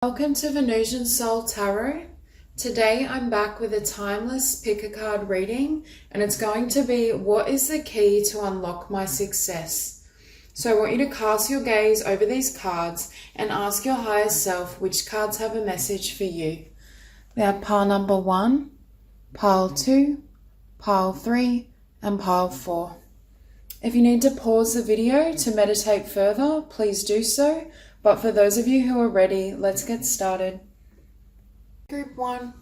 Welcome to Venusian Soul Tarot. Today I'm back with a timeless pick a card reading, and it's going to be what is the key to unlock my success. So I want you to cast your gaze over these cards and ask your higher self which cards have a message for you. We have pile number 1, pile 2, pile 3 and pile 4. If you need to pause the video to meditate further, please do so. But for those of you who are ready, let's get started. Group 1.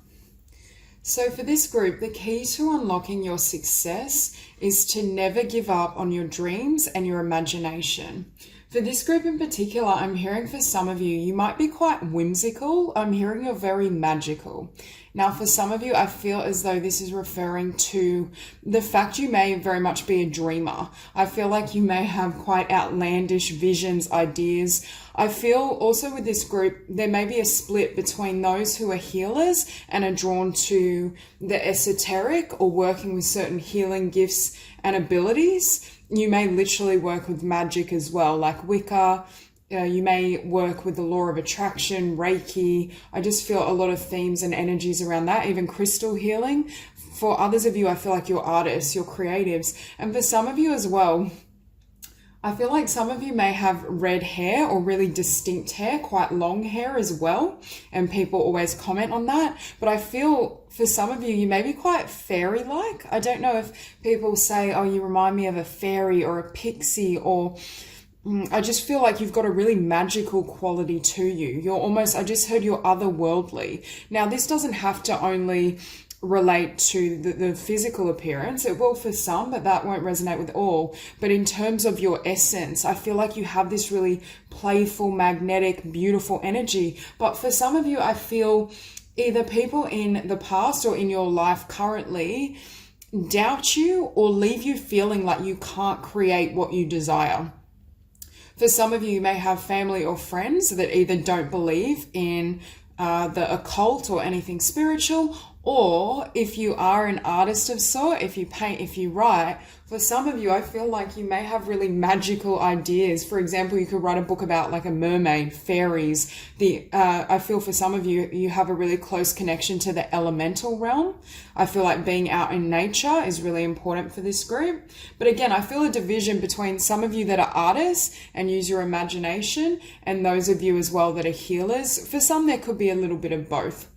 So for this group, the key to unlocking your success is to never give up on your dreams and your imagination. For this group in particular, I'm hearing for some of you, you might be quite whimsical. I'm hearing you're very magical. Now, for some of you, I feel as though this is referring to the fact you may very much be a dreamer. I feel like you may have quite outlandish visions, ideas. I feel also with this group, there may be a split between those who are healers and are drawn to the esoteric or working with certain healing gifts and abilities. You may literally work with magic as well, like Wicca. You may work with the law of attraction, Reiki. I just feel a lot of themes and energies around that, even crystal healing. For others of you, I feel like you're artists, you're creatives. And for some of you as well, I feel like some of you may have red hair or really distinct hair, quite long hair as well. And people always comment on that. But I feel for some of you, you may be quite fairy-like. I don't know if people say, oh, you remind me of a fairy or a pixie, or I just feel like you've got a really magical quality to you. You're almost, I just heard you're otherworldly. Now, this doesn't have to only relate to the physical appearance. It will for some, but that won't resonate with all. But in terms of your essence, I feel like you have this really playful, magnetic, beautiful energy. But for some of you, I feel either people in the past or in your life currently doubt you or leave you feeling like you can't create what you desire. For some of you, you may have family or friends that either don't believe in the occult or anything spiritual, or if you are an artist of sort, if you paint, if you write, for some of you, I feel like you may have really magical ideas. For example, you could write a book about like a mermaid, fairies. I feel for some of you, you have a really close connection to the elemental realm. I feel like being out in nature is really important for this group. But again, I feel a division between some of you that are artists and use your imagination, and those of you as well that are healers. For some, there could be a little bit of both.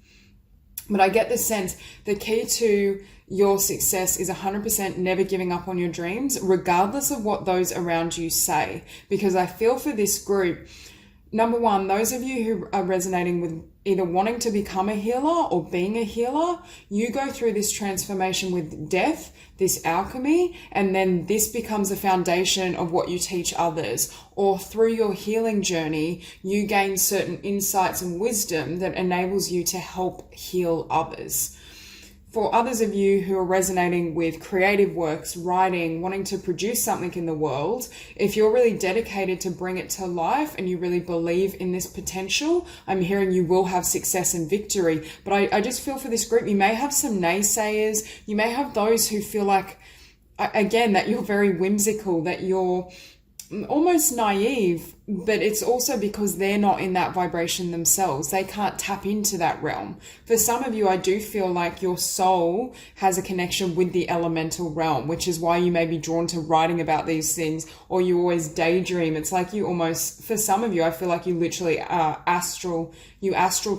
But I get the sense the key to your success is 100% never giving up on your dreams, regardless of what those around you say. Because I feel for this group, number one, those of you who are resonating with either wanting to become a healer or being a healer, you go through this transformation with death, this alchemy, and then this becomes a foundation of what you teach others. Or through your healing journey, you gain certain insights and wisdom that enables you to help heal others. For others of you who are resonating with creative works, writing, wanting to produce something in the world, if you're really dedicated to bring it to life and you really believe in this potential, I'm hearing you will have success and victory. But I just feel for this group, you may have some naysayers. You may have those who feel like, again, that you're very whimsical, that you're almost naive, but it's also because they're not in that vibration themselves. They can't tap into that realm. For some of you, I do feel like your soul has a connection with the elemental realm, which is why you may be drawn to writing about these things, or you always daydream. It's like you almost, for some of you, I feel like you literally astral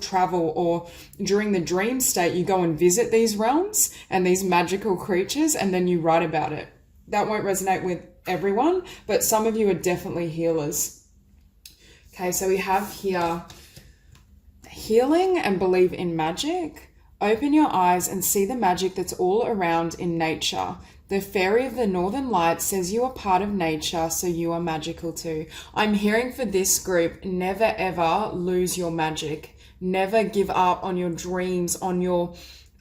travel, or during the dream state, you go and visit these realms and these magical creatures, and then you write about it. That won't resonate with everyone, but some of you are definitely healers. Okay, so we have here healing and believe in magic. Open your eyes and see the magic that's all around in nature. The fairy of the northern lights says you are part of nature, so you are magical too. I'm hearing for this group, never ever lose your magic. Never give up on your dreams,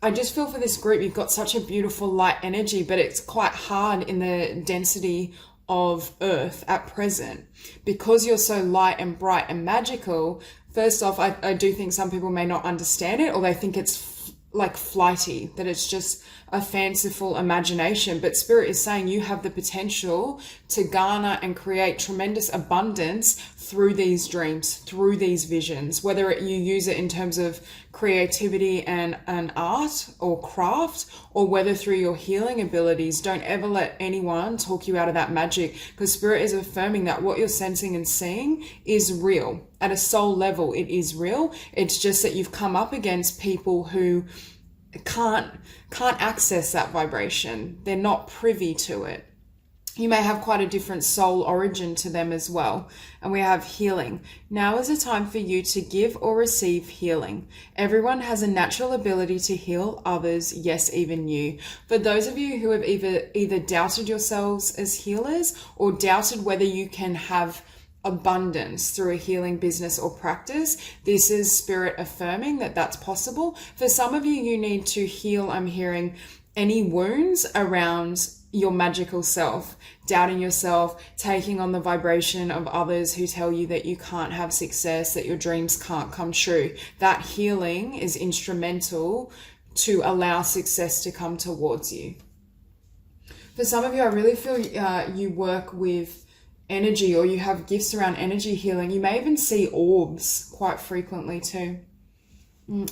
I just feel for this group, you've got such a beautiful light energy, but it's quite hard in the density of Earth at present. Because you're so light and bright and magical, first off, I do think some people may not understand it, or they think it's like flighty, that it's just a fanciful imagination. But Spirit is saying you have the potential to garner and create tremendous abundance through these dreams, through these visions, whether you use it in terms of creativity and art or craft, or whether through your healing abilities. Don't ever let anyone talk you out of that magic, because Spirit is affirming that what you're sensing and seeing is real. At a soul level, it is real. It's just that you've come up against people who can't access that vibration. They're not privy to it. You may have quite a different soul origin to them as well. And we have healing. Now is a time for you to give or receive healing. Everyone has a natural ability to heal others, yes, even you. For those of you who have either doubted yourselves as healers or doubted whether you can have abundance through a healing business or practice, this is Spirit affirming that that's possible. For some of you, you need to heal, I'm hearing, any wounds around your magical self, doubting yourself, taking on the vibration of others who tell you that you can't have success, that your dreams can't come true. That healing is instrumental to allow success to come towards you. For some of you, I really feel you work with energy, or you have gifts around energy healing. You may even see orbs quite frequently too.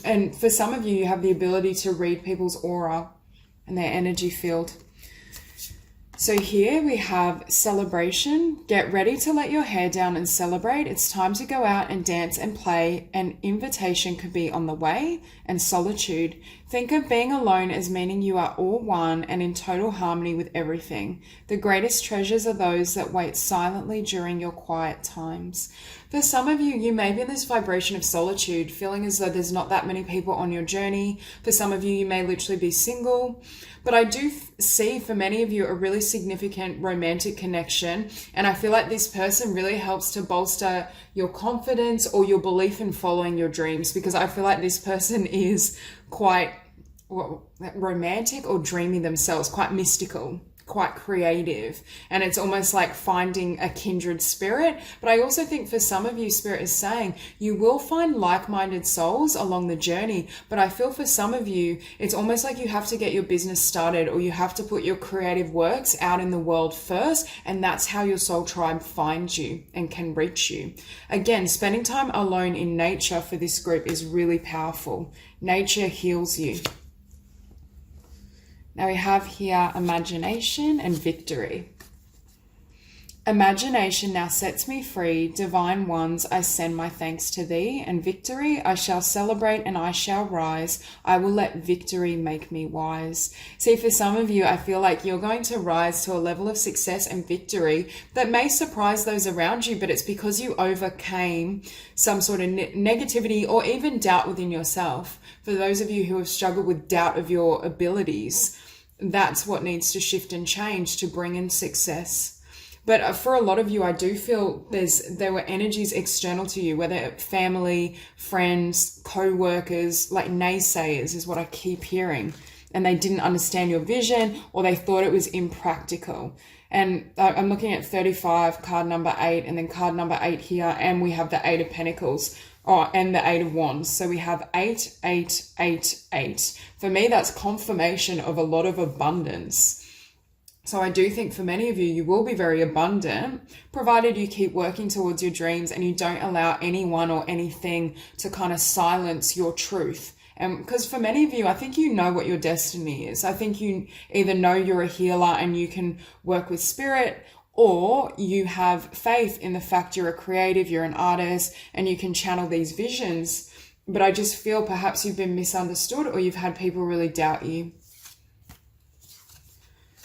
And for some of you, you have the ability to read people's aura and their energy field. So here we have celebration. Get ready to let your hair down and celebrate. It's time to go out and dance and play. An invitation could be on the way. And solitude. Think of being alone as meaning you are all one and in total harmony with everything. The greatest treasures are those that wait silently during your quiet times. For some of you, you may be in this vibration of solitude, feeling as though there's not that many people on your journey. For some of you, you may literally be single. But I do see for many of you a really significant romantic connection. And I feel like this person really helps to bolster your confidence or your belief in following your dreams, because I feel like this person is quite romantic or dreamy themselves, quite mystical, quite creative, and it's almost like finding a kindred spirit. But I also think for some of you, Spirit is saying you will find like-minded souls along the journey. But I feel for some of you, it's almost like you have to get your business started, or you have to put your creative works out in the world first, and that's how your soul tribe finds you and can reach you. Again, spending time alone in nature for this group is really powerful. Nature heals you. Now we have here imagination and victory. Imagination now sets me free. Divine ones, I send my thanks to thee. And victory, I shall celebrate and I shall rise. I will let victory make me wise. See, for some of you, I feel like you're going to rise to a level of success and victory that may surprise those around you, but it's because you overcame some sort of negativity or even doubt within yourself. For those of you who have struggled with doubt of your abilities, that's what needs to shift and change to bring in success. But for a lot of you, I do feel there were energies external to you, whether family, friends, co-workers, like naysayers is what I keep hearing. And they didn't understand your vision, or they thought it was impractical. And I'm looking at 35, card number 8, and then card number 8 here. And we have the 8 of Pentacles. Oh, and the 8 of Wands. So we have 8, 8, 8, 8. For me, that's confirmation of a lot of abundance. So I do think for many of you, you will be very abundant, provided you keep working towards your dreams and you don't allow anyone or anything to kind of silence your truth. And because for many of you, I think you know what your destiny is. I think you either know you're a healer and you can work with spirit, or you have faith in the fact you're a creative, you're an artist, and you can channel these visions. But I just feel perhaps you've been misunderstood, or you've had people really doubt you.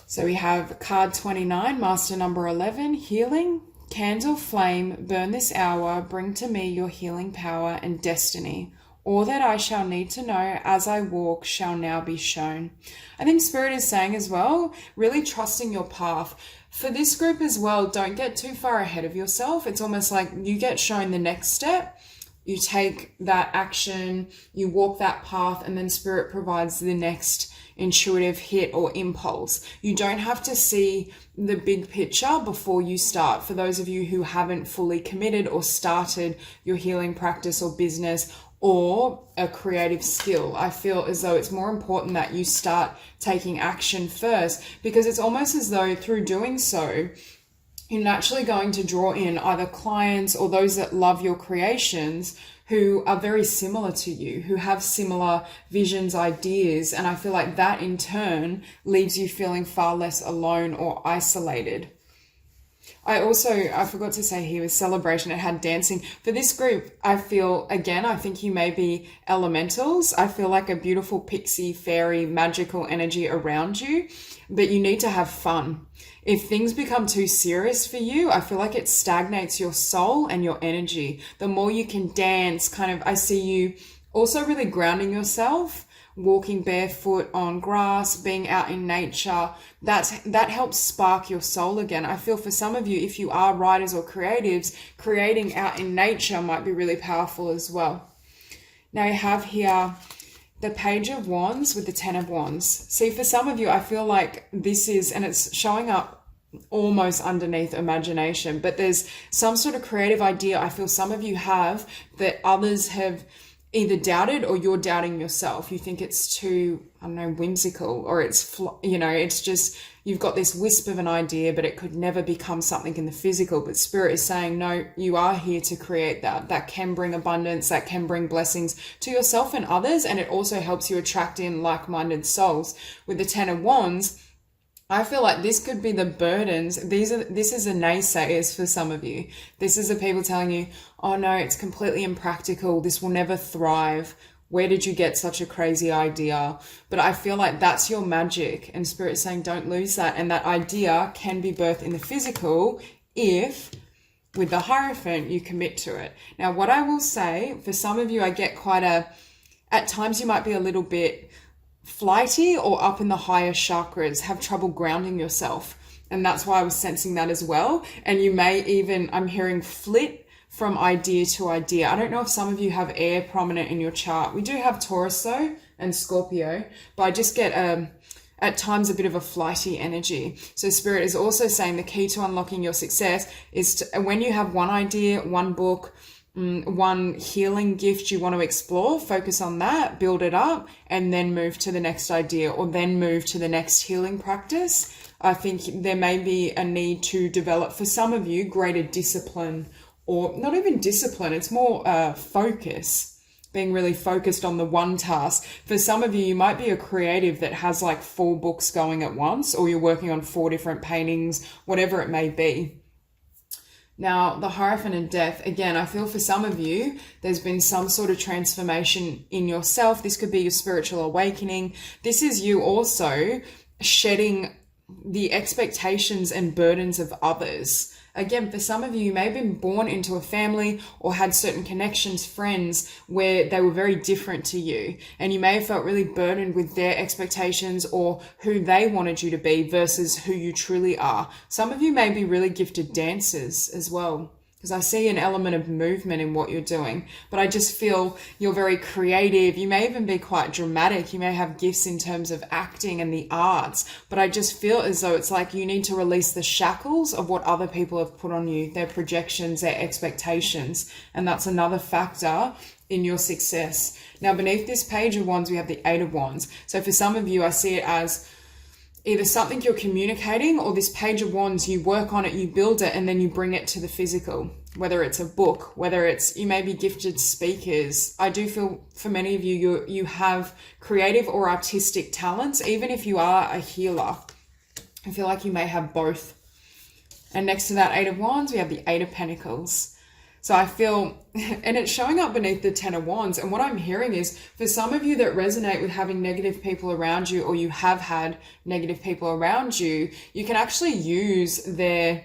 So we have card 29, master number 11, healing, candle flame, burn this hour, bring to me your healing power and destiny. All that I shall need to know as I walk shall now be shown. I think Spirit is saying as well, really trusting your path. For this group as well, don't get too far ahead of yourself. It's almost like you get shown the next step, you take that action, you walk that path, and then Spirit provides the next intuitive hit or impulse. You don't have to see the big picture before you start. For those of you who haven't fully committed or started your healing practice or business, or a creative skill. I feel as though it's more important that you start taking action first, because it's almost as though through doing so, you're naturally going to draw in either clients or those that love your creations who are very similar to you, who have similar visions, ideas. And I feel like that in turn leaves you feeling far less alone or isolated. I forgot to say here with celebration, it had dancing. For this group, I feel, again, I think you may be elementals. I feel like a beautiful pixie, fairy, magical energy around you, but you need to have fun. If things become too serious for you, I feel like it stagnates your soul and your energy. The more you can dance, I see you also really grounding yourself, walking barefoot on grass, being out in nature. That helps spark your soul again. I feel for some of you, if you are writers or creatives, creating out in nature might be really powerful as well. Now you have here the Page of Wands with the Ten of Wands. See, for some of you, I feel like this is, and it's showing up almost underneath imagination, but there's some sort of creative idea I feel some of you have that others have either doubted, or you're doubting yourself. You think it's too, whimsical, or it's just, you've got this wisp of an idea, but it could never become something in the physical. But Spirit is saying, no, you are here to create that. That can bring abundance, that can bring blessings to yourself and others. And it also helps you attract in like-minded souls. With the Ten of Wands, I feel like this could be the burdens. This is the naysayers for some of you. This is the people telling you, oh no, it's completely impractical. This will never thrive. Where did you get such a crazy idea? But I feel like that's your magic. And Spirit is saying, don't lose that. And that idea can be birthed in the physical if, with the Hierophant, you commit to it. Now, what I will say, for some of you, I get at times you might be a little bit flighty or up in the higher chakras, have trouble grounding yourself. And that's why I was sensing that as well. And you may even, I'm hearing flit from idea to idea. I don't know if some of you have air prominent in your chart. We do have Taurus though, and Scorpio, but I just get at times a bit of a flighty energy. So Spirit is also saying the key to unlocking your success is to, when you have one idea, one book, one healing gift you want to explore, focus on that, build it up, and then move to the next idea, or then move to the next healing practice. I think there may be a need to develop, for some of you, greater discipline, or not even discipline, it's more focus, being really focused on the one task. For some of you, you might be a creative that has like 4 books going at once, or you're working on 4 different paintings, whatever it may be. Now, the Hierophant and Death, again, I feel for some of you, there's been some sort of transformation in yourself. This could be your spiritual awakening. This is you also shedding the expectations and burdens of others. Again, for some of you, you may have been born into a family or had certain connections, friends, where they were very different to you. And you may have felt really burdened with their expectations or who they wanted you to be versus who you truly are. Some of you may be really gifted dancers as well, because I see an element of movement in what you're doing, but I just feel you're very creative. You may even be quite dramatic. You may have gifts in terms of acting and the arts, but I just feel as though it's like you need to release the shackles of what other people have put on you, their projections, their expectations, and that's another factor in your success. Now, beneath this Page of Wands, we have the Eight of Wands. So for some of you, I see it as either something you're communicating, or this Page of Wands, you work on it, you build it, and then you bring it to the physical, whether it's a book, whether it's, you may be gifted speakers. I do feel for many of you, you have creative or artistic talents, even if you are a healer. I feel like you may have both. And next to that Eight of Wands, we have the Eight of Pentacles. So I feel, and it's showing up beneath the Ten of Wands. And what I'm hearing is, for some of you that resonate with having negative people around you, or you have had negative people around you, you can actually use their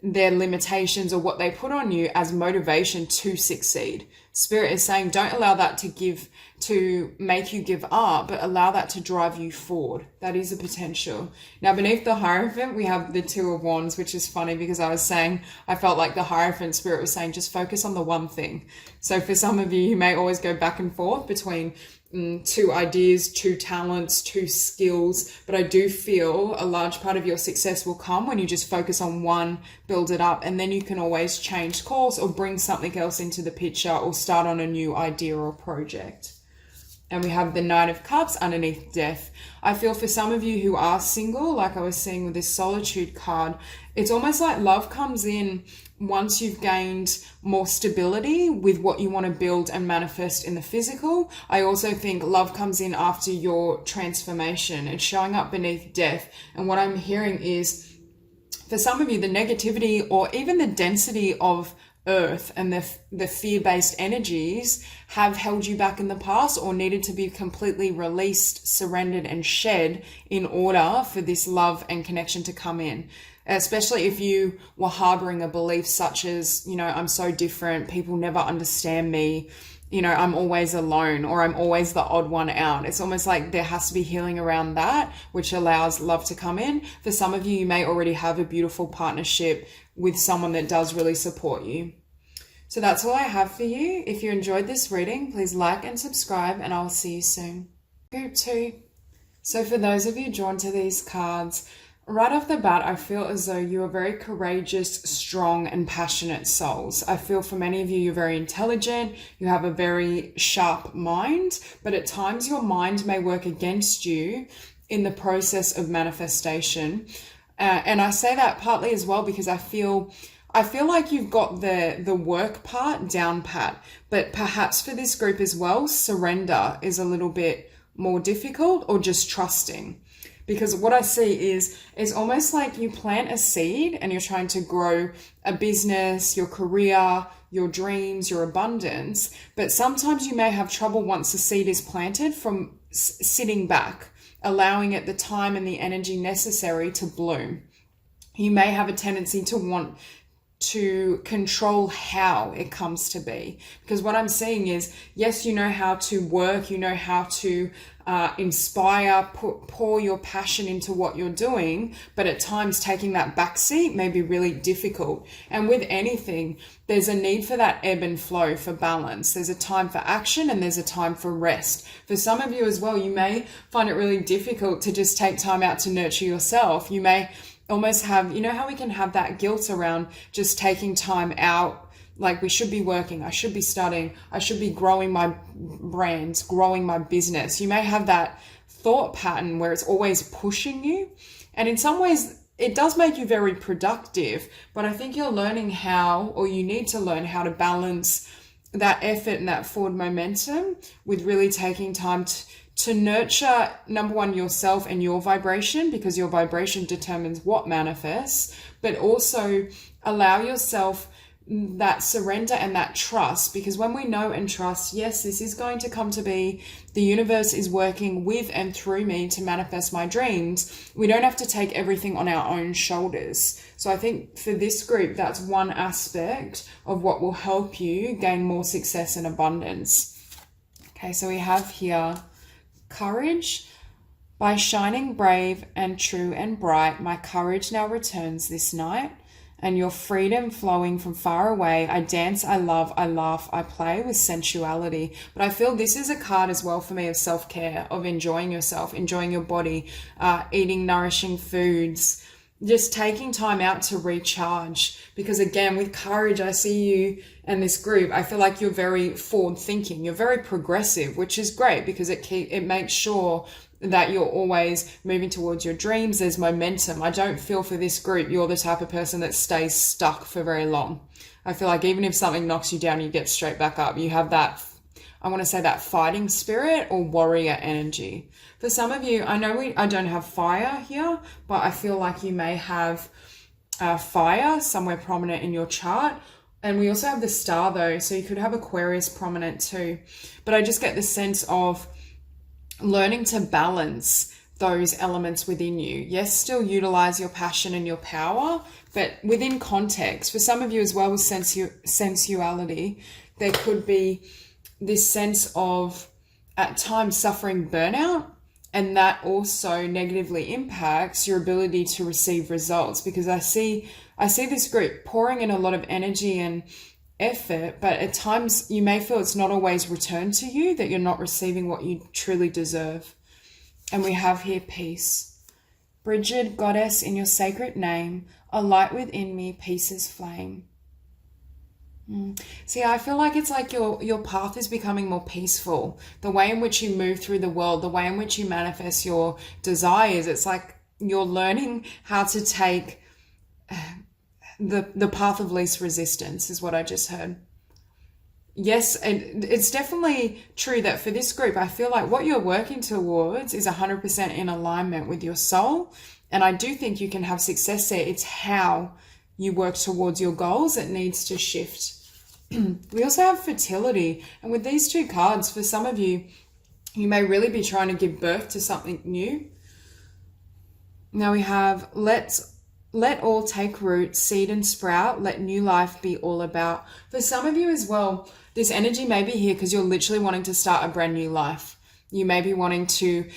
limitations or what they put on you as motivation to succeed. Spirit is saying, don't allow that to make you give up, but allow that to drive you forward. That is a potential. Now, beneath the Hierophant, we have the Two of Wands, which is funny because I was saying, I felt like the Hierophant, Spirit was saying, just focus on the one thing. So for some of you may always go back and forth between two ideas, two talents, two skills, but I do feel a large part of your success will come when you just focus on one, build it up, and then you can always change course or bring something else into the picture or start on a new idea or project. And we have the Knight of Cups underneath Death. I feel for some of you who are single, like I was seeing with this Solitude card, it's almost like love comes in once you've gained more stability with what you want to build and manifest in the physical. I also think love comes in after your transformation. It's showing up beneath Death. And what I'm hearing is, for some of you, the negativity or even the density of Earth and the fear-based energies have held you back in the past or needed to be completely released, surrendered, and shed in order for this love and connection to come in. Especially if you were harboring a belief such as, I'm so different, people never understand me, I'm always alone, or I'm always the odd one out. It's almost like there has to be healing around that, which allows love to come in. For some of you, you may already have a beautiful partnership with someone that does really support you. So that's all I have for you. If you enjoyed this reading, please like and subscribe, and I'll see you soon. Group 2. So for those of you drawn to these cards, right off the bat, I feel as though you are very courageous, strong, and passionate souls. I feel for many of you, you're very intelligent, you have a very sharp mind, but at times your mind may work against you in the process of manifestation. And I say that partly as well because I feel like you've got the work part down pat, but perhaps for this group as well, surrender is a little bit more difficult, or just trusting. Because what I see is it's almost like you plant a seed and you're trying to grow a business, your career, your dreams, your abundance. But sometimes you may have trouble once the seed is planted from sitting back, allowing it the time and the energy necessary to bloom. You may have a tendency to want to control how it comes to be. Because what I'm seeing is, yes, you know how to work, you know how to inspire, pour your passion into what you're doing, but at times taking that backseat may be really difficult. And with anything, there's a need for that ebb and flow, for balance. There's a time for action and there's a time for rest. For some of you as well, you may find it really difficult to just take time out to nurture yourself. You may almost have, how we can have that guilt around just taking time out, like we should be working, I should be studying, I should be growing my brands, growing my business. You may have that thought pattern where it's always pushing you. And in some ways, it does make you very productive, but I think you're learning how, or you need to learn how to balance that effort and that forward momentum with really taking time to nurture, number one, yourself and your vibration, because your vibration determines what manifests, but also allow yourself that surrender and that trust, because when we know and trust, yes, this is going to come to be, the universe is working with and through me to manifest my dreams, we don't have to take everything on our own shoulders. So I think for this group, that's one aspect of what will help you gain more success and abundance. Okay, so we have here courage. By shining brave and true and bright, my courage now returns this night, and your freedom flowing from far away. I dance, I love, I laugh, I play with sensuality. But I feel this is a card as well for me of self-care, of enjoying yourself, enjoying your body, eating nourishing foods, just taking time out to recharge. Because again, with courage, I see you and this group, I feel like you're very forward thinking, you're very progressive, which is great because it makes sure that you're always moving towards your dreams. There's momentum. I don't feel for this group you're the type of person that stays stuck for very long. I feel like even if something knocks you down, you get straight back up. You have that, I want to say, that fighting spirit or warrior energy. For some of you, I know I don't have fire here, but I feel like you may have fire somewhere prominent in your chart. And we also have the star though, so you could have Aquarius prominent too. But I just get the sense of learning to balance those elements within you. Yes, still utilize your passion and your power, but within context. For some of you as well with sensuality, there could be this sense of at times suffering burnout, and that also negatively impacts your ability to receive results, because I see this group pouring in a lot of energy and effort, but at times you may feel it's not always returned to you, that you're not receiving what you truly deserve. And we have here peace. Bridget, goddess, in your sacred name, a light within me, peace is flame. See, I feel like it's like your path is becoming more peaceful. The way in which you move through the world, the way in which you manifest your desires, it's like you're learning how to take the path of least resistance, is what I just heard. Yes, and it's definitely true that for this group, I feel like what you're working towards is 100% in alignment with your soul. And I do think you can have success there. It's how you work towards your goals that needs to shift. We also have fertility. And with these two cards, for some of you, you may really be trying to give birth to something new. Now we have let all take root, seed and sprout, let new life be all about. For some of you as well, this energy may be here because you're literally wanting to start a brand new life. You may be wanting to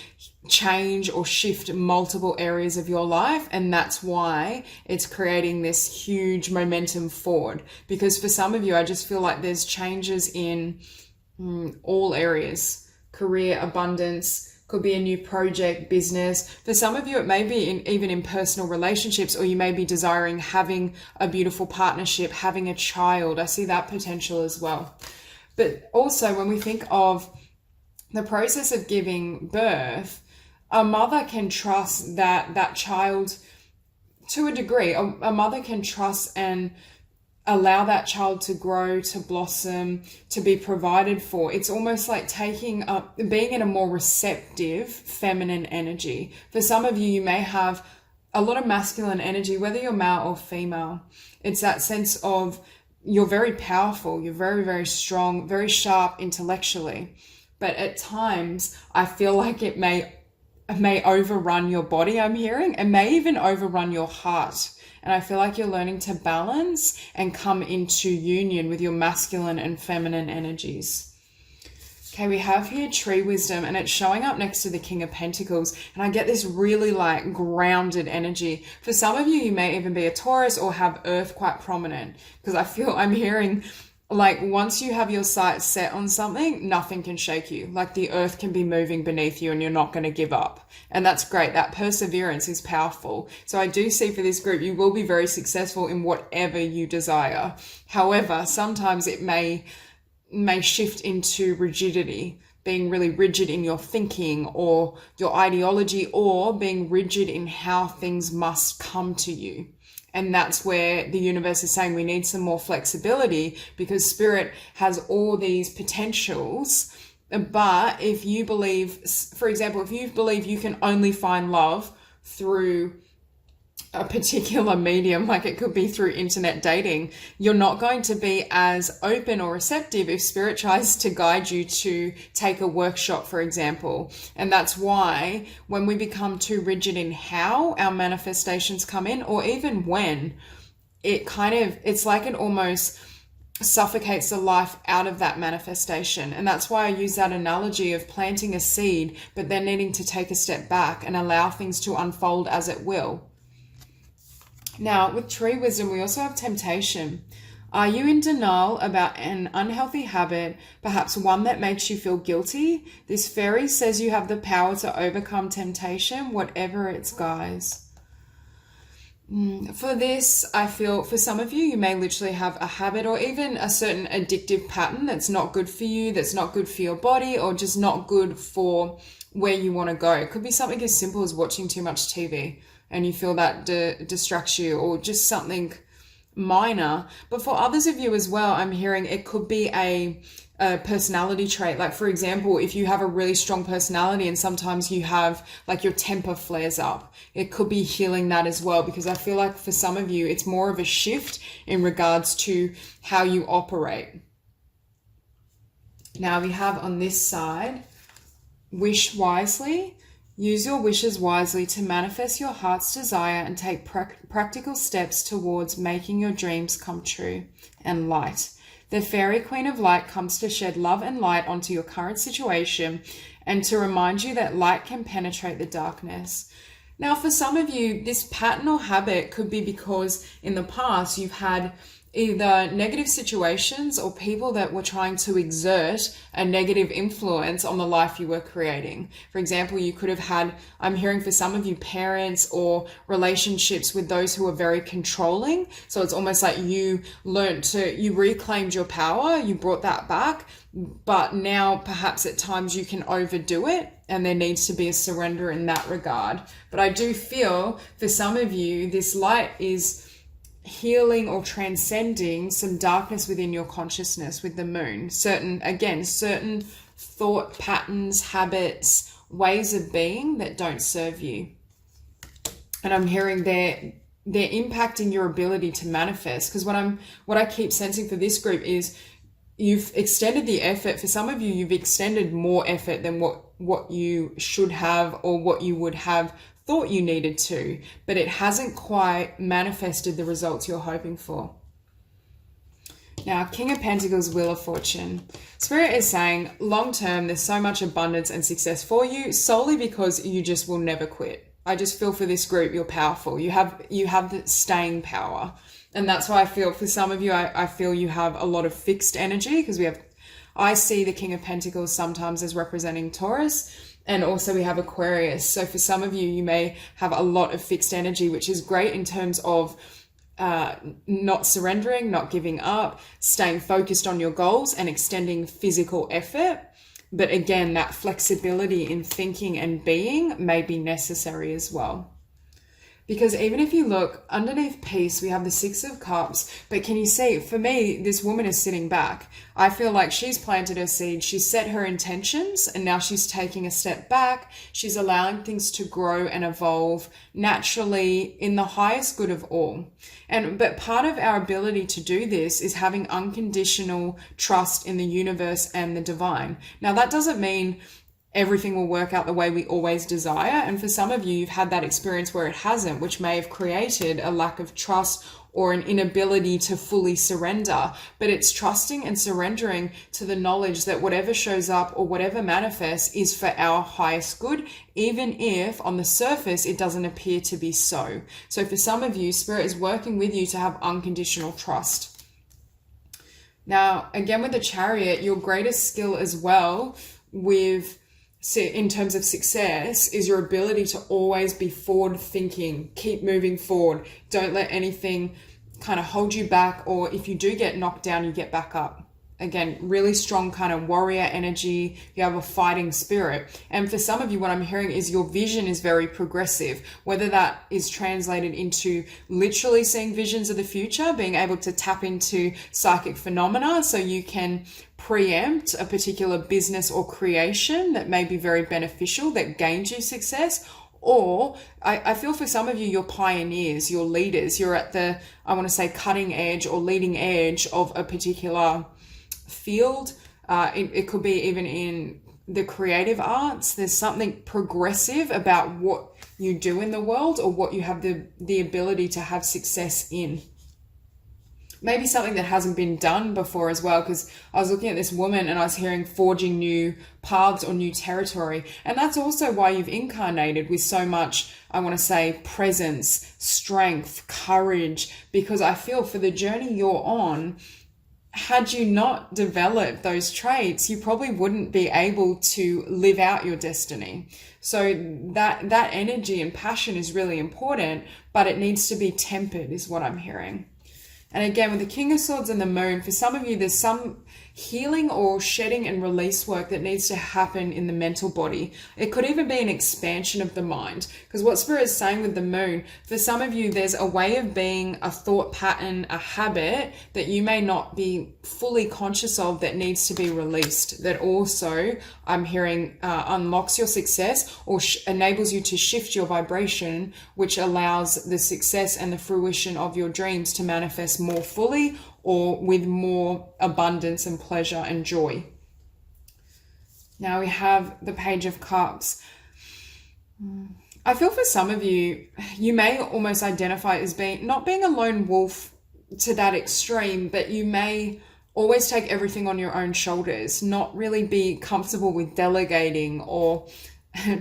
change or shift multiple areas of your life, and that's why it's creating this huge momentum forward. Because for some of you, I just feel like there's changes in all areas. Career, abundance, could be a new project, business. For some of you, it may be even in personal relationships, or you may be desiring having a beautiful partnership, having a child. I see that potential as well. But also when we think of the process of giving birth, a mother can trust that child to a degree. A mother can trust and allow that child to grow, to blossom, to be provided for. It's almost like being in a more receptive feminine energy. For some of you, you may have a lot of masculine energy, whether you're male or female. It's that sense of you're very powerful, you're very, very strong, very sharp intellectually. But at times, I feel like it may overrun your body, I'm hearing, and may even overrun your heart. And I feel like you're learning to balance and come into union with your masculine and feminine energies. Okay, we have here tree wisdom, and it's showing up next to the King of Pentacles. And I get this really like grounded energy. For some of you, you may even be a Taurus or have earth quite prominent, because I'm hearing like once you have your sights set on something, nothing can shake you. Like the earth can be moving beneath you and you're not going to give up. And that's great. That perseverance is powerful. So I do see for this group, you will be very successful in whatever you desire. However, sometimes it may shift into rigidity, being really rigid in your thinking or your ideology, or being rigid in how things must come to you. And that's where the universe is saying we need some more flexibility, because spirit has all these potentials. But if you believe, for example, if you believe you can only find love through a particular medium, like it could be through internet dating, you're not going to be as open or receptive if spirit tries to guide you to take a workshop, for example. And that's why when we become too rigid in how our manifestations come in, or even when, it's like it almost suffocates the life out of that manifestation. And that's why I use that analogy of planting a seed, but then needing to take a step back and allow things to unfold as it will. Now, with tree wisdom, we also have temptation. Are you in denial about an unhealthy habit, perhaps one that makes you feel guilty? This fairy says you have the power to overcome temptation, whatever its guise. For this, I feel for some of you, you may literally have a habit or even a certain addictive pattern that's not good for you, that's not good for your body, or just not good for where you want to go. It could be something as simple as watching too much TV. And you feel that distracts you, or just something minor. But for others of you as well, I'm hearing it could be a personality trait. Like, for example, if you have a really strong personality and sometimes you have like your temper flares up, it could be healing that as well. Because I feel like for some of you, it's more of a shift in regards to how you operate. Now we have on this side, wish wisely. Use your wishes wisely to manifest your heart's desire and take practical steps towards making your dreams come true. And light. The fairy queen of light comes to shed love and light onto your current situation and to remind you that light can penetrate the darkness. Now, for some of you, this pattern or habit could be because in the past you've had either negative situations or people that were trying to exert a negative influence on the life you were creating. For example, you could have had, I'm hearing for some of you, parents or relationships with those who are very controlling. So it's almost like you reclaimed your power, you brought that back, but now perhaps at times you can overdo it, and there needs to be a surrender in that regard. But I do feel for some of you, this light is healing or transcending some darkness within your consciousness with the moon. Certain thought patterns, habits, ways of being that don't serve you. And I'm hearing they're impacting your ability to manifest. Because what I keep sensing for this group is you've extended the effort. For some of you, you've extended more effort than what you should have or what you would have thought you needed to, but it hasn't quite manifested the results you're hoping for. Now, King of Pentacles, Wheel of Fortune. Spirit is saying long term, there's so much abundance and success for you solely because you just will never quit. I just feel for this group, you're powerful. You have the staying power. And that's why I feel for some of you, I feel you have a lot of fixed energy, because I see the King of Pentacles sometimes as representing Taurus. And also we have Aquarius. So for some of you, you may have a lot of fixed energy, which is great in terms of not surrendering, not giving up, staying focused on your goals and extending physical effort. But again, that flexibility in thinking and being may be necessary as well. Because even if you look underneath peace, we have the Six of Cups. But can you see, for me, this woman is sitting back. I feel like she's planted her seed. She's set her intentions, and now she's taking a step back. She's allowing things to grow and evolve naturally in the highest good of all. But part of our ability to do this is having unconditional trust in the universe and the divine. Now, that doesn't mean everything will work out the way we always desire. And for some of you, you've had that experience where it hasn't, which may have created a lack of trust or an inability to fully surrender. But it's trusting and surrendering to the knowledge that whatever shows up or whatever manifests is for our highest good, even if on the surface it doesn't appear to be so. So for some of you, Spirit is working with you to have unconditional trust. Now, again, with the Chariot, your greatest skill as well in terms of success is your ability to always be forward thinking, keep moving forward. Don't let anything kind of hold you back, or if you do get knocked down, you get back up. Again, really strong kind of warrior energy. You have a fighting spirit. And for some of you, what I'm hearing is your vision is very progressive, whether that is translated into literally seeing visions of the future, being able to tap into psychic phenomena so you can preempt a particular business or creation that may be very beneficial, that gains you success. Or I feel for some of you, you're pioneers, you're leaders, you're at the, I want to say, cutting edge or leading edge of a particular field. It could be even in the creative arts. There's something progressive about what you do in the world or what you have the ability to have success in. Maybe something that hasn't been done before as well, because I was looking at this woman and I was hearing forging new paths or new territory. And that's also why you've incarnated with so much, I want to say, presence, strength, courage, because I feel for the journey you're on, had you not developed those traits, you probably wouldn't be able to live out your destiny. So that energy and passion is really important, but it needs to be tempered, is what I'm hearing. And again, with the King of Swords and the Moon, for some of you, there's some healing or shedding and release work that needs to happen in the mental body. It could even be an expansion of the mind, because what Spirit is saying with the Moon, for some of you, there's a way of being, a thought pattern, a habit that you may not be fully conscious of that needs to be released, that also, I'm hearing, unlocks your success or enables you to shift your vibration, which allows the success and the fruition of your dreams to manifest more fully or with more abundance and pleasure and joy. Now we have the Page of Cups. I feel for some of you, you may almost identify as not being a lone wolf to that extreme, but you may always take everything on your own shoulders, not really be comfortable with delegating or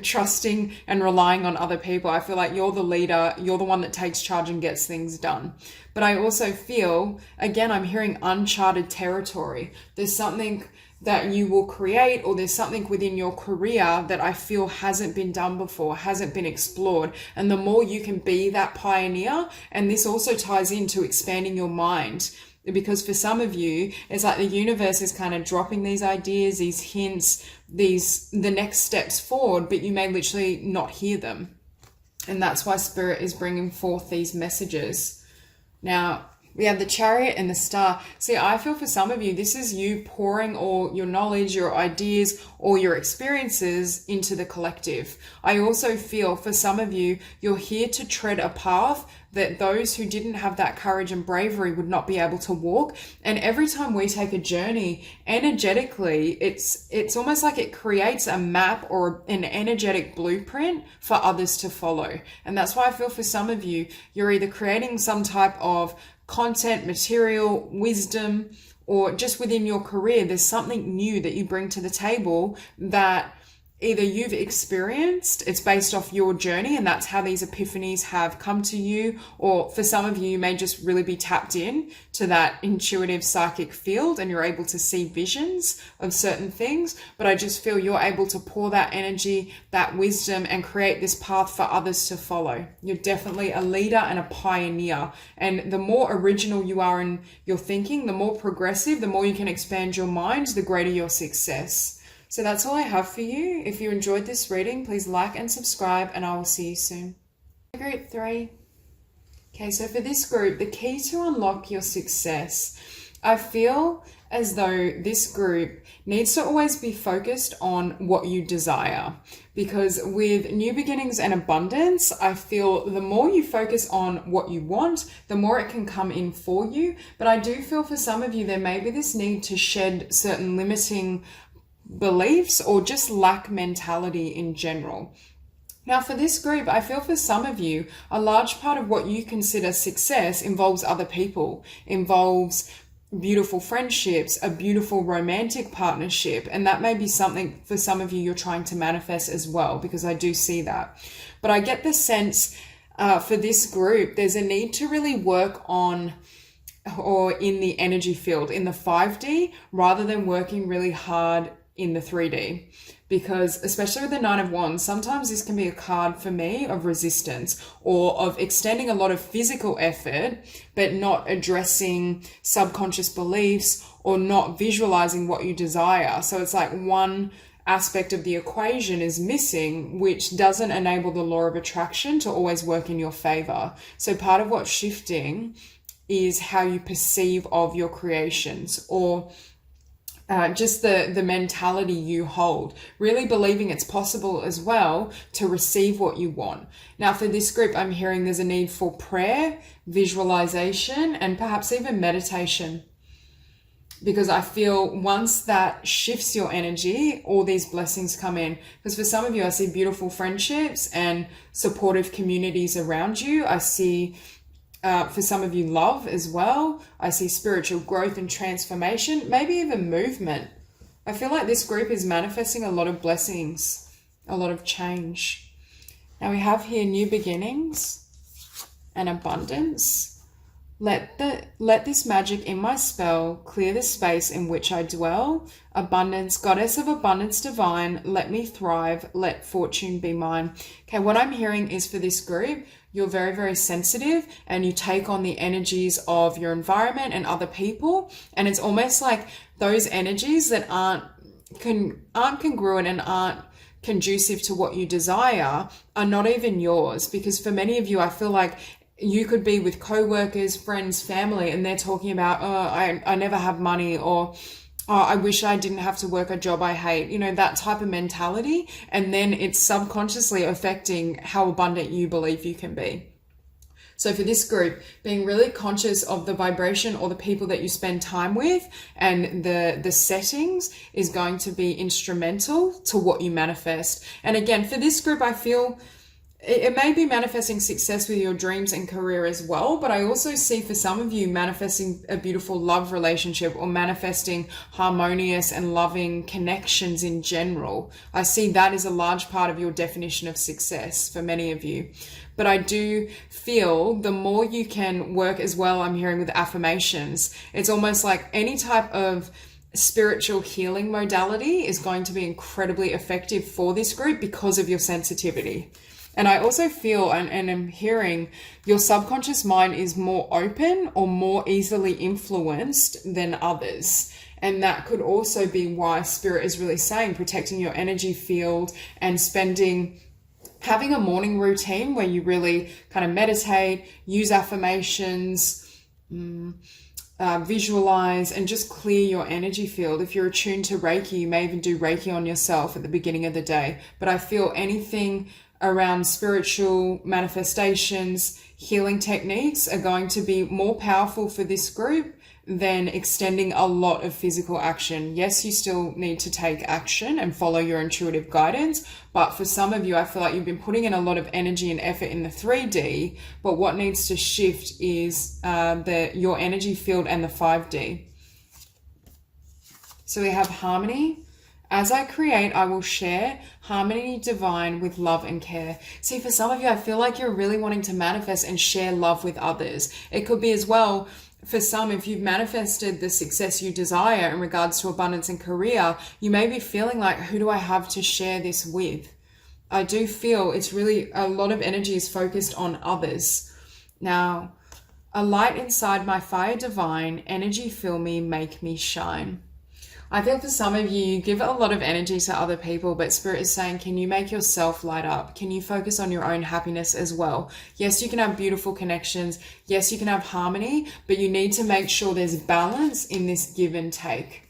trusting and relying on other people. I feel like you're the leader, you're the one that takes charge and gets things done. But I also feel, again, I'm hearing uncharted territory. There's something that you will create, or there's something within your career that I feel hasn't been done before, hasn't been explored. And the more you can be that pioneer, and this also ties into expanding your mind, because for some of you, it's like the universe is kind of dropping these ideas, these hints, the next steps forward, but you may literally not hear them. And that's why Spirit is bringing forth these messages. Now, we have the Chariot and the Star. See, I feel for some of you, this is you pouring all your knowledge, your ideas, or your experiences into the collective. I also feel for some of you, you're here to tread a path that those who didn't have that courage and bravery would not be able to walk. And every time we take a journey, energetically, it's almost like it creates a map or an energetic blueprint for others to follow. And that's why I feel for some of you, you're either creating some type of content, material, wisdom, or just within your career, there's something new that you bring to the table that either you've experienced, it's based off your journey, and that's how these epiphanies have come to you. Or for some of you, you may just really be tapped in to that intuitive psychic field and you're able to see visions of certain things. But I just feel you're able to pour that energy, that wisdom, and create this path for others to follow. You're definitely a leader and a pioneer. And the more original you are in your thinking, the more progressive, the more you can expand your mind, the greater your success. So that's all I have for you. If you enjoyed this reading, please like and subscribe, and I will see you soon. Group 3. Okay, so for this group, the key to unlock your success, I feel as though this group needs to always be focused on what you desire. Because with new beginnings and abundance, I feel the more you focus on what you want, the more it can come in for you. But I do feel for some of you, there may be this need to shed certain limiting beliefs or just lack mentality in general. Now for this group, I feel for some of you, a large part of what you consider success involves other people, involves beautiful friendships, a beautiful romantic partnership, and that may be something for some of you you're trying to manifest as well, because I do see that. But I get the sense for this group, there's a need to really work on or in the energy field, in the 5D, rather than working really hard in the 3D, because especially with the 9 of Wands, sometimes this can be a card for me of resistance or of extending a lot of physical effort, but not addressing subconscious beliefs or not visualizing what you desire. So it's like one aspect of the equation is missing, which doesn't enable the law of attraction to always work in your favor. So part of what's shifting is how you perceive of your creations, or just the mentality you hold, really believing it's possible as well to receive what you want. Now for this group, I'm hearing there's a need for prayer, visualization, and perhaps even meditation. Because I feel once that shifts your energy, all these blessings come in. Because for some of you, I see beautiful friendships and supportive communities around you. I see for some of you, love as well. I see spiritual growth and transformation, maybe even movement. I feel like this group is manifesting a lot of blessings, a lot of change. Now we have here new beginnings and abundance. Let this magic in my spell clear the space in which I dwell. Abundance, goddess of abundance divine, let me thrive, let fortune be mine. Okay, what I'm hearing is for this group, you're very, very sensitive and you take on the energies of your environment and other people. And it's almost like those energies that aren't congruent and aren't conducive to what you desire are not even yours. Because for many of you, I feel like you could be with co-workers, friends, family, and they're talking about, I never have money, or I wish I didn't have to work a job I hate, that type of mentality. And then it's subconsciously affecting how abundant you believe you can be. So for this group, being really conscious of the vibration or the people that you spend time with and the settings is going to be instrumental to what you manifest. And again, for this group, I feel it may be manifesting success with your dreams and career as well, but I also see for some of you manifesting a beautiful love relationship or manifesting harmonious and loving connections in general. I see that as a large part of your definition of success for many of you. But I do feel the more you can work as well, I'm hearing with affirmations, it's almost like any type of spiritual healing modality is going to be incredibly effective for this group because of your sensitivity. And I also feel, and I'm hearing, your subconscious mind is more open or more easily influenced than others. And that could also be why Spirit is really saying protecting your energy field and having a morning routine where you really kind of meditate, use affirmations, visualize, and just clear your energy field. If you're attuned to Reiki, you may even do Reiki on yourself at the beginning of the day. But I feel anything around spiritual manifestations, healing techniques are going to be more powerful for this group than extending a lot of physical action. Yes, you still need to take action and follow your intuitive guidance, but for some of you, I feel like you've been putting in a lot of energy and effort in the 3D, but what needs to shift is your energy field and the 5D. So we have harmony. As I create, I will share harmony divine with love and care. See, for some of you, I feel like you're really wanting to manifest and share love with others. It could be as well, for some, if you've manifested the success you desire in regards to abundance and career, you may be feeling like, who do I have to share this with? I do feel it's really a lot of energy is focused on others. Now, a light inside my fire divine, energy fill me, make me shine. I feel for some of you, you give a lot of energy to other people, but Spirit is saying, can you make yourself light up? Can you focus on your own happiness as well? Yes, you can have beautiful connections. Yes, you can have harmony, but you need to make sure there's balance in this give and take.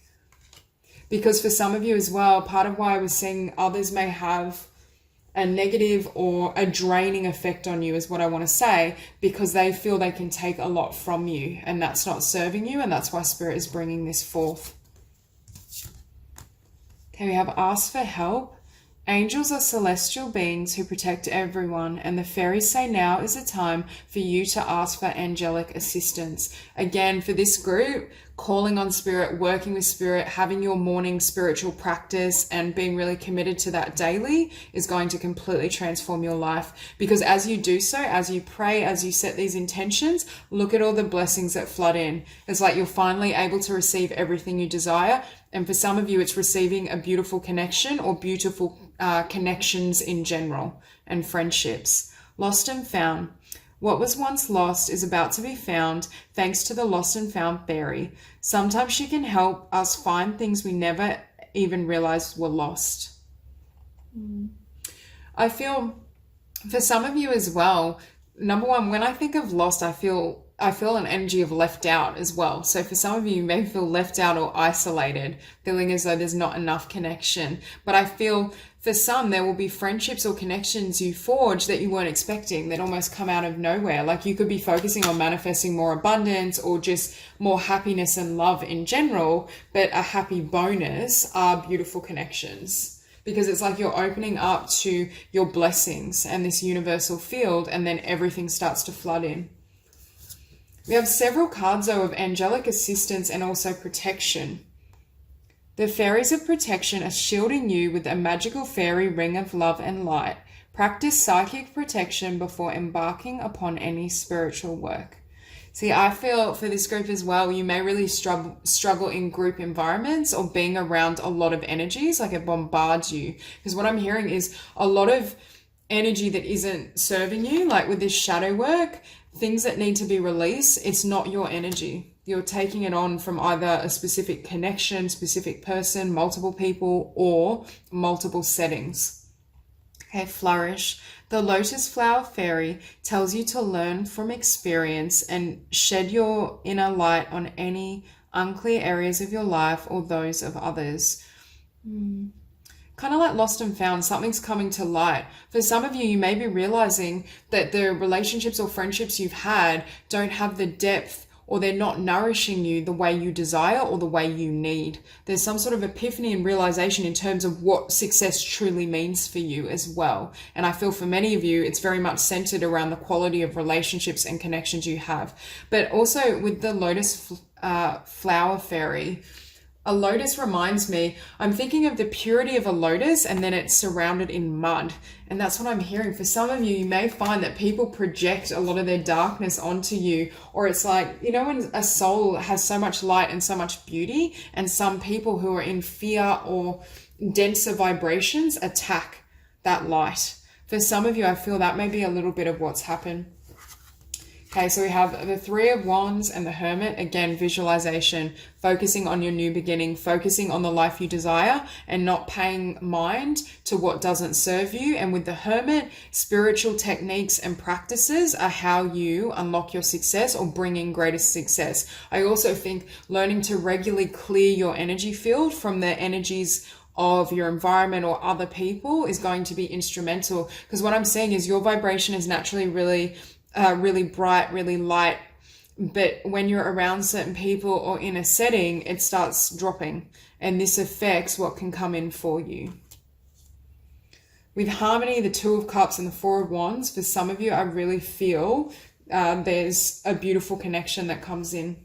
Because for some of you as well, part of why I was saying others may have a negative or a draining effect on you is what I want to say, because they feel they can take a lot from you and that's not serving you. And that's why Spirit is bringing this forth. Okay, we have ask for help. Angels are celestial beings who protect everyone, and the fairies say now is a time for you to ask for angelic assistance. Again, for this group, calling on Spirit, working with Spirit, having your morning spiritual practice and being really committed to that daily is going to completely transform your life. Because as you do so, as you pray, as you set these intentions, look at all the blessings that flood in. It's like you're finally able to receive everything you desire. And for some of you, it's receiving a beautiful connection or beautiful connections in general and friendships. Lost and found. What was once lost is about to be found thanks to the lost and found fairy. Sometimes she can help us find things we never even realized were lost. I feel for some of you as well, number one, when I think of lost, I feel an energy of left out as well. So for some of you, you may feel left out or isolated, feeling as though there's not enough connection. But I feel for some, there will be friendships or connections you forge that you weren't expecting, that almost come out of nowhere. Like you could be focusing on manifesting more abundance or just more happiness and love in general, but a happy bonus are beautiful connections. Because it's like you're opening up to your blessings and this universal field, and then everything starts to flood in. We have several cards, though, of angelic assistance and also protection. The fairies of protection are shielding you with a magical fairy ring of love and light. Practice psychic protection before embarking upon any spiritual work. See, I feel for this group as well, you may really struggle in group environments or being around a lot of energies, like it bombards you. Because what I'm hearing is a lot of energy that isn't serving you, like with this shadow work, things that need to be released, it's not your energy. You're taking it on from either a specific connection, specific person, multiple people, or multiple settings. Okay, flourish. The lotus flower fairy tells you to learn from experience and shed your inner light on any unclear areas of your life or those of others. Kind of like lost and found, something's coming to light. For some of you, you may be realizing that the relationships or friendships you've had don't have the depth or they're not nourishing you the way you desire or the way you need. There's some sort of epiphany and realization in terms of what success truly means for you as well. And I feel for many of you, it's very much centered around the quality of relationships and connections you have. But also with the lotus flower fairy, a lotus reminds me, I'm thinking of the purity of a lotus and then it's surrounded in mud. And that's what I'm hearing. For some of you, you may find that people project a lot of their darkness onto you, or it's like, you know, when a soul has so much light and so much beauty, and some people who are in fear or denser vibrations attack that light. For some of you, I feel that may be a little bit of what's happened. Okay, so we have the Three of Wands and the Hermit. Again, visualization, focusing on your new beginning, focusing on the life you desire and not paying mind to what doesn't serve you. And with the Hermit, spiritual techniques and practices are how you unlock your success or bring in greater success. I also think learning to regularly clear your energy field from the energies of your environment or other people is going to be instrumental, because what I'm saying is your vibration is naturally really bright, really light, but when you're around certain people or in a setting, it starts dropping, and this affects what can come in for you. With Harmony, the Two of Cups and the Four of Wands, for some of you, I really feel there's a beautiful connection that comes in.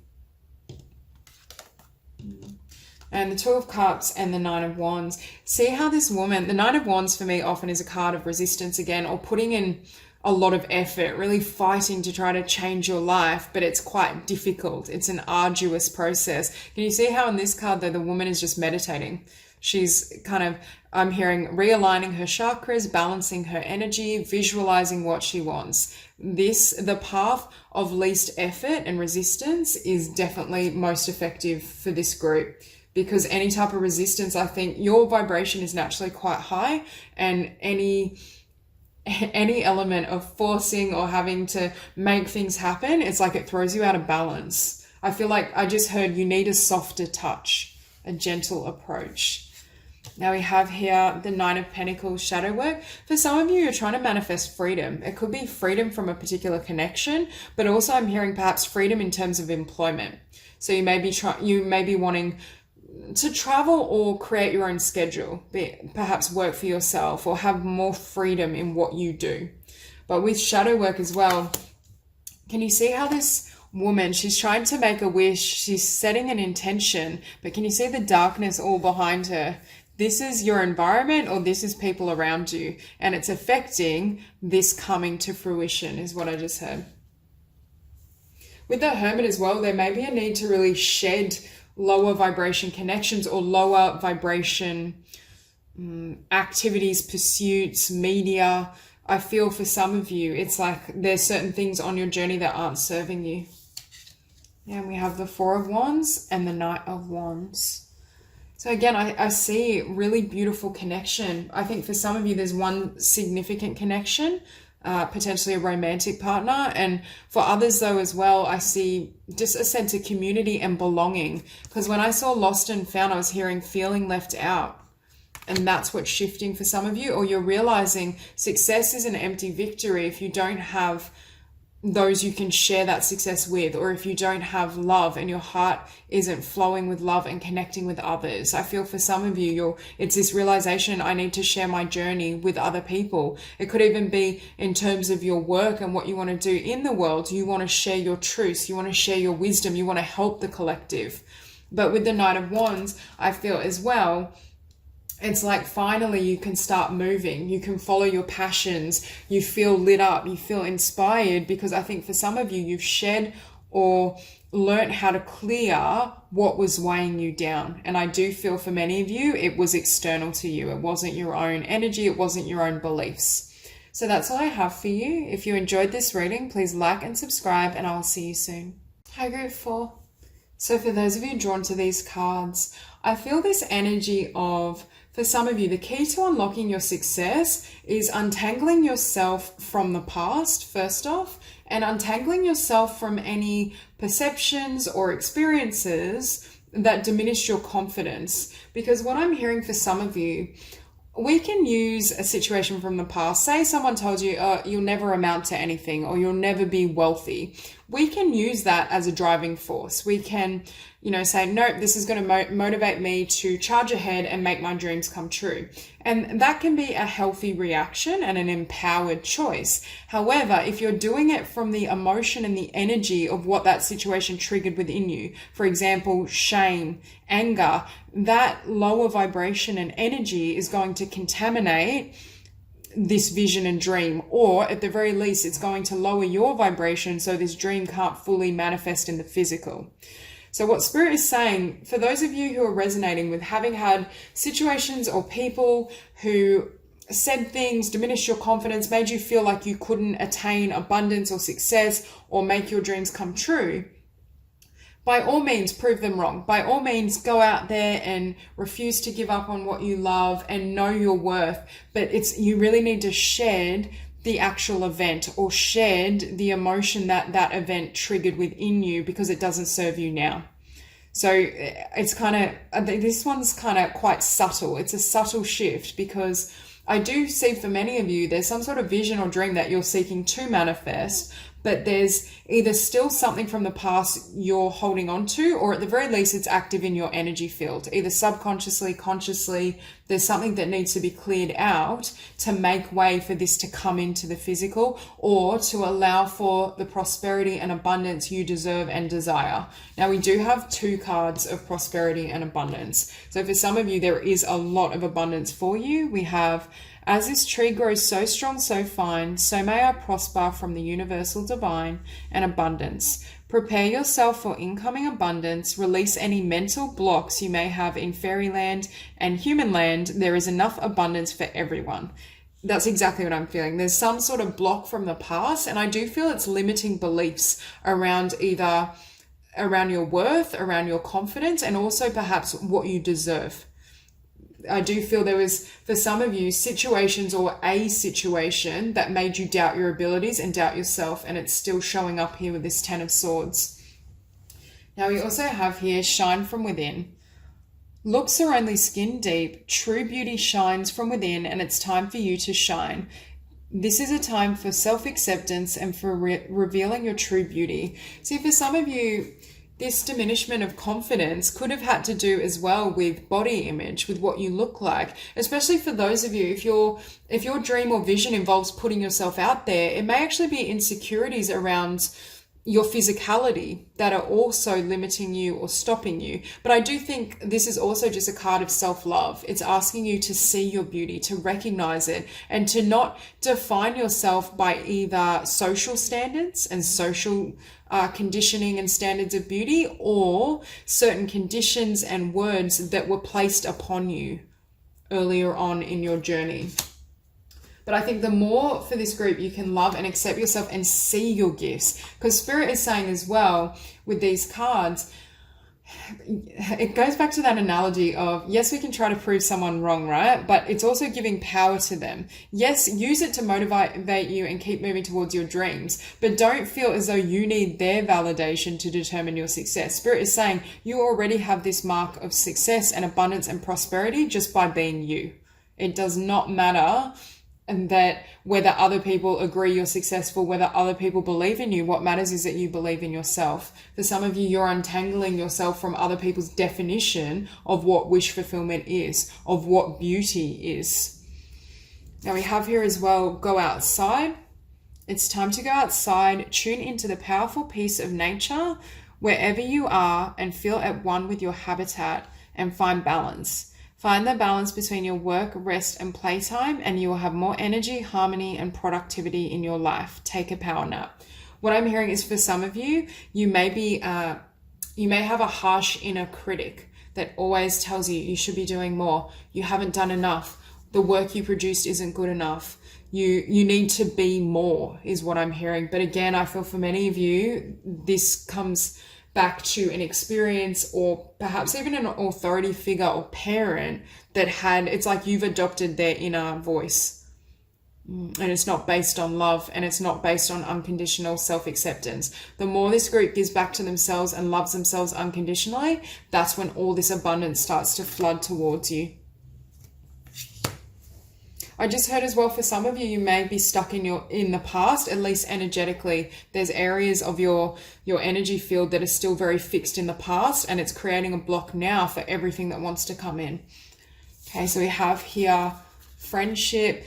And the Two of Cups and the Nine of Wands. See how this woman, the Nine of Wands for me often is a card of resistance again, or putting in a lot of effort, really fighting to try to change your life, but it's quite difficult. It's an arduous process. Can you see how in this card though, the woman is just meditating? She's kind of, I'm hearing, realigning her chakras, balancing her energy, visualizing what she wants. The path of least effort and resistance is definitely most effective for this group, because any type of resistance, I think your vibration is naturally quite high, and any element of forcing or having to make things happen, it's like it throws you out of balance. I feel like I just heard you need a softer touch, a gentle approach. Now we have here the Nine of Pentacles, shadow work. For some of you, you're trying to manifest freedom. It could be freedom from a particular connection, but also I'm hearing perhaps freedom in terms of employment. So you may be wanting to travel or create your own schedule, perhaps work for yourself or have more freedom in what you do. But with shadow work as well, can you see how this woman, she's trying to make a wish, she's setting an intention, but can you see the darkness all behind her? This is your environment, or this is people around you, and it's affecting this coming to fruition is what I just heard. With the Hermit as well, there may be a need to really shed lower vibration connections or lower vibration activities, pursuits, media. I feel for some of you, it's like there's certain things on your journey that aren't serving you. And we have the Four of Wands and the Knight of Wands. So again, I see really beautiful connection. I think for some of you, there's one significant connection, potentially a romantic partner. And for others though as well, I see just a sense of community and belonging. Because when I saw lost and found, I was hearing feeling left out. And that's what's shifting for some of you. Or you're realizing success is an empty victory if you don't have those you can share that success with, or if you don't have love and your heart isn't flowing with love and connecting with others. I feel for some of you, it's this realization, I need to share my journey with other people. It could even be in terms of your work and what you want to do in the world. You want to share your truths, you want to share your wisdom, you want to help the collective. But with the Knight of Wands, I feel as well, it's like finally you can start moving, you can follow your passions, you feel lit up, you feel inspired, because I think for some of you, you've shed or learned how to clear what was weighing you down. And I do feel for many of you, it was external to you. It wasn't your own energy, it wasn't your own beliefs. So that's all I have for you. If you enjoyed this reading, please like and subscribe, and I'll see you soon. Hi, Group 4. So for those of you drawn to these cards, I feel this energy of, for some of you, the key to unlocking your success is untangling yourself from the past, first off, and untangling yourself from any perceptions or experiences that diminish your confidence. Because what I'm hearing for some of you, we can use a situation from the past. Say someone told you, you'll never amount to anything, or you'll never be wealthy. we can use that as a driving force. We can, say, nope, this is going to motivate me to charge ahead and make my dreams come true. And that can be a healthy reaction and an empowered choice. However, if you're doing it from the emotion and the energy of what that situation triggered within you, for example, shame, anger, that lower vibration and energy is going to contaminate this vision and dream, or at the very least, it's going to lower your vibration so this dream can't fully manifest in the physical. So what Spirit is saying, for those of you who are resonating with having had situations or people who said things, diminished your confidence, made you feel like you couldn't attain abundance or success or make your dreams come true, by all means, prove them wrong. By all means, go out there and refuse to give up on what you love and know your worth. But you really need to shed the actual event or shed the emotion that that event triggered within you, because it doesn't serve you now. So it's this one's kind of quite subtle. It's a subtle shift, because I do see for many of you, there's some sort of vision or dream that you're seeking to manifest, but there's either still something from the past you're holding on to, or at the very least, it's active in your energy field, either subconsciously, consciously. There's something that needs to be cleared out to make way for this to come into the physical, or to allow for the prosperity and abundance you deserve and desire. Now, we do have 2 cards of prosperity and abundance. So for some of you, there is a lot of abundance for you. We have, as this tree grows so strong, so fine, so may I prosper from the universal divine and abundance. Prepare yourself for incoming abundance. Release any mental blocks you may have in fairyland and human land. There is enough abundance for everyone. That's exactly what I'm feeling. There's some sort of block from the past, and I do feel it's limiting beliefs around your worth, around your confidence, and also perhaps what you deserve. I do feel there was, for some of you, situations or a situation that made you doubt your abilities and doubt yourself, and it's still showing up here with this 10 of Swords. Now we also have here, shine from within. Looks are only skin deep. True beauty shines from within, and it's time for you to shine. This is a time for self-acceptance and for revealing your true beauty. See, for some of you, this diminishment of confidence could have had to do as well with body image, with what you look like. Especially for those of you, if your dream or vision involves putting yourself out there, it may actually be insecurities around your physicality that are also limiting you or stopping you. But I do think this is also just a card of self-love. It's asking you to see your beauty, to recognize it, and to not define yourself by either social standards and social conditioning and standards of beauty, or certain conditions and words that were placed upon you earlier on in your journey. But I think the more for this group you can love and accept yourself and see your gifts, because Spirit is saying as well with these cards, it goes back to that analogy of, yes, we can try to prove someone wrong, right? But it's also giving power to them. Yes, use it to motivate you and keep moving towards your dreams, but don't feel as though you need their validation to determine your success. Spirit is saying you already have this mark of success and abundance and prosperity just by being you. It does not matter, and that whether other people agree you're successful, whether other people believe in you, what matters is that you believe in yourself. For some of you, you're untangling yourself from other people's definition of what wish fulfillment is, of what beauty is. Now we have here as well, go outside. It's time to go outside, tune into the powerful peace of nature wherever you are, and feel at one with your habitat and find balance. Find the balance between your work, rest, and playtime, and you will have more energy, harmony, and productivity in your life. Take a power nap. What I'm hearing is, for some of you, you may have a harsh inner critic that always tells you you should be doing more. You haven't done enough. The work you produced isn't good enough. You need to be more, is what I'm hearing. But again, I feel for many of you, this comes back to an experience, or perhaps even an authority figure or parent that it's like you've adopted their inner voice. And it's not based on love, and it's not based on unconditional self-acceptance. The more this group gives back to themselves and loves themselves unconditionally, that's when all this abundance starts to flood towards you. I just heard as well, for some of you, you may be stuck in the past, at least energetically. There's areas of your energy field that are still very fixed in the past, and it's creating a block now for everything that wants to come in. Okay, so we have here friendship.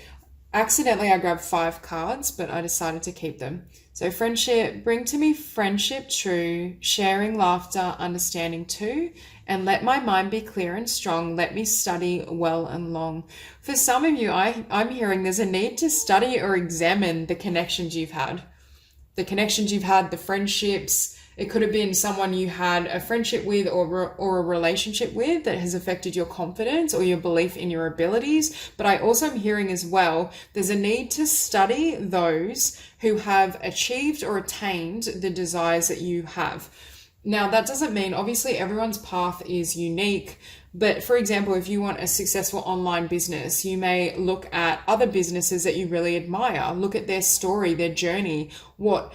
Accidentally, I grabbed 5 cards, but I decided to keep them. So friendship, bring to me friendship true, sharing laughter, understanding too, and let my mind be clear and strong. Let me study well and long. For some of you, I'm hearing there's a need to study or examine the connections you've had. The connections you've had, the friendships. It could have been someone you had a friendship with or a relationship with that has affected your confidence or your belief in your abilities. But I also am hearing as well, there's a need to study those who have achieved or attained the desires that you have. Now, that doesn't mean, obviously, everyone's path is unique. But for example, if you want a successful online business, you may look at other businesses that you really admire. Look at their story, their journey. What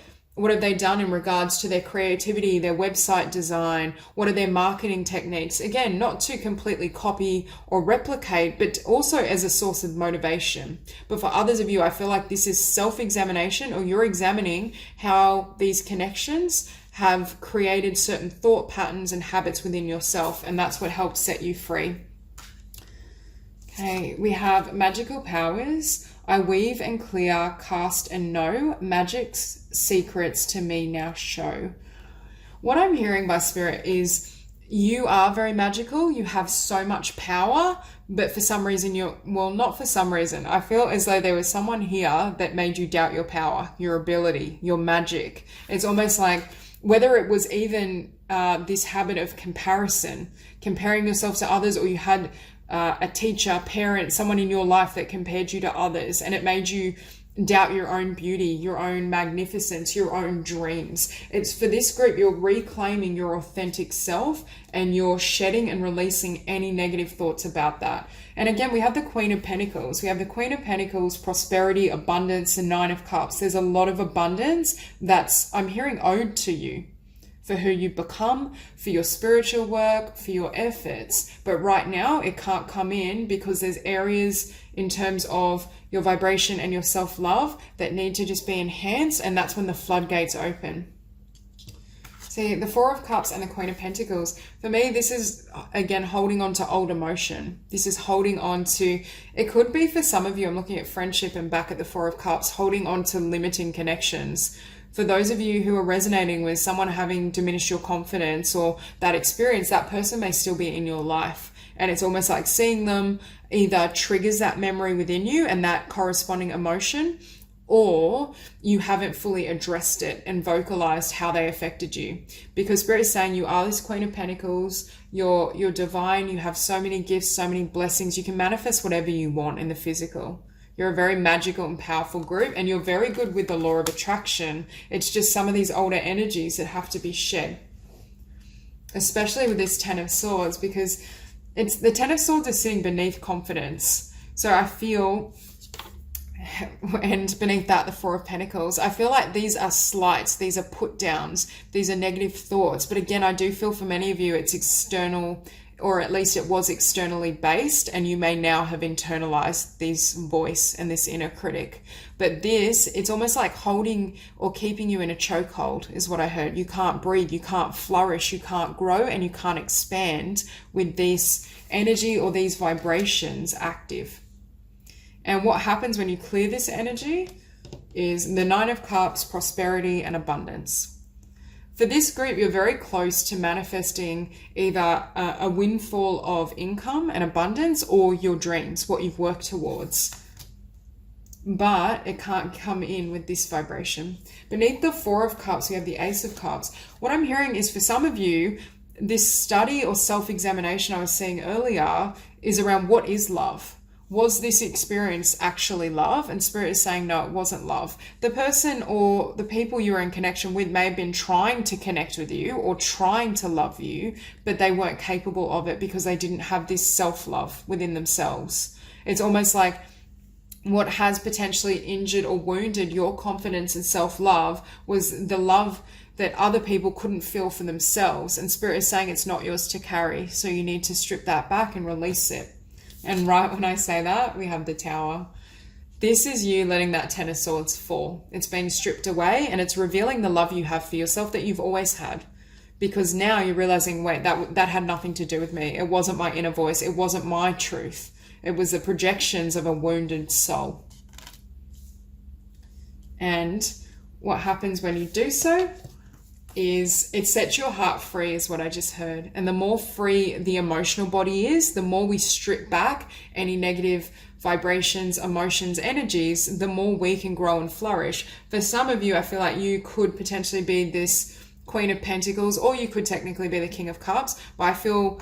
have they done in regards to their creativity, their website design? What are their marketing techniques? Again, not to completely copy or replicate, but also as a source of motivation. But for others of you, I feel like this is self-examination, or you're examining how these connections have created certain thought patterns and habits within yourself, and that's what helps set you free. Okay, we have magical powers. I weave and clear, cast and know, magic's secrets to me now show. What I'm hearing by Spirit is you are very magical, you have so much power, but for some reason not for some reason, I feel as though there was someone here that made you doubt your power, your ability, your magic. It's almost like, whether it was even this habit of comparison, comparing yourself to others, or you had a teacher, parent, someone in your life that compared you to others, and it made you doubt your own beauty, your own magnificence, your own dreams. It's for this group, you're reclaiming your authentic self and you're shedding and releasing any negative thoughts about that. And again, we have the Queen of Pentacles. We have the Queen of Pentacles, prosperity, abundance, and 9 of Cups. There's a lot of abundance that's, I'm hearing, owed to you, for who you become, for your spiritual work, for your efforts. But right now it can't come in because there's areas in terms of your vibration and your self-love that need to just be enhanced, and that's when the floodgates open. See, the 4 of Cups and the Queen of Pentacles, for me, this is, again, holding on to old emotion. This is holding on to, it could be for some of you, I'm looking at friendship and back at the 4 of Cups, holding on to limiting connections. For those of you who are resonating with someone having diminished your confidence or that experience, that person may still be in your life. And it's almost like seeing them either triggers that memory within you and that corresponding emotion, or you haven't fully addressed it and vocalized how they affected you. Because Spirit is saying you are this Queen of Pentacles, you're divine, you have so many gifts, so many blessings, you can manifest whatever you want in the physical. You're a very magical and powerful group, and you're very good with the law of attraction. It's just some of these older energies that have to be shed. Especially with this 10 of Swords, because it's the 10 of Swords is sitting beneath confidence. So I feel, and beneath that, the 4 of Pentacles, I feel like these are slights, these are put downs, these are negative thoughts. But again, I do feel for many of you, it's external, or at least it was externally based, and you may now have internalized this voice and this inner critic. But this, it's almost like holding or keeping you in a chokehold is what I heard. You can't breathe, you can't flourish, you can't grow, and you can't expand with this energy or these vibrations active. And what happens when you clear this energy is the 9 of Cups, prosperity and abundance. For this group, you're very close to manifesting either a windfall of income and abundance or your dreams, what you've worked towards. But it can't come in with this vibration. Beneath the 4 of Cups, we have the Ace of Cups. What I'm hearing is for some of you, this study or self-examination I was seeing earlier is around what is love. Was this experience actually love? And Spirit is saying, no, it wasn't love. The person or the people you were in connection with may have been trying to connect with you or trying to love you, but they weren't capable of it because they didn't have this self-love within themselves. It's almost like what has potentially injured or wounded your confidence and self-love was the love that other people couldn't feel for themselves. And Spirit is saying it's not yours to carry. So you need to strip that back and release it. And right when I say that, we have the Tower. This is you letting that Ten of Swords fall. It's being stripped away, and it's revealing the love you have for yourself that you've always had. Because now you're realizing, wait, that had nothing to do with me. It wasn't my inner voice. It wasn't my truth. It was the projections of a wounded soul. And what happens when you do so is it sets your heart free, is what I just heard. And the more free the emotional body is, the more we strip back any negative vibrations, emotions, energies, the more we can grow and flourish. For some of you, I feel like you could potentially be this Queen of Pentacles, or you could technically be the King of Cups, but I feel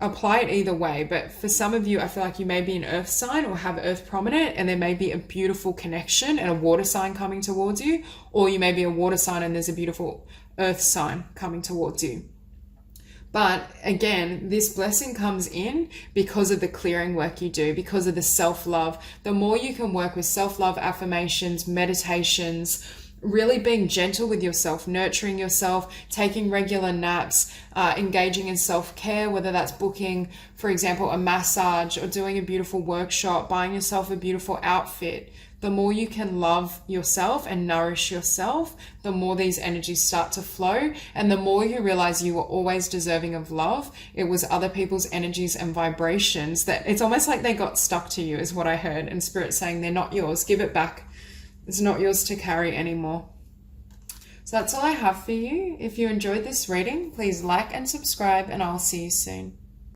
apply it either way. But for some of you, I feel like you may be an earth sign or have earth prominent, and there may be a beautiful connection and a water sign coming towards you, or you may be a water sign and there's a beautiful earth sign coming towards you. But again, this blessing comes in because of the clearing work you do, because of the self-love. The more you can work with self-love affirmations, meditations, really being gentle with yourself, nurturing yourself, taking regular naps, engaging in self-care, whether that's booking, for example, a massage or doing a beautiful workshop, buying yourself a beautiful outfit. The more you can love yourself and nourish yourself, the more these energies start to flow, and the more you realize you were always deserving of love. It was other people's energies and vibrations that it's almost like they got stuck to you, is what I heard, and Spirit saying they're not yours. Give it back. It's not yours to carry anymore. So that's all I have for you. If you enjoyed this reading, please like and subscribe, and I'll see you soon.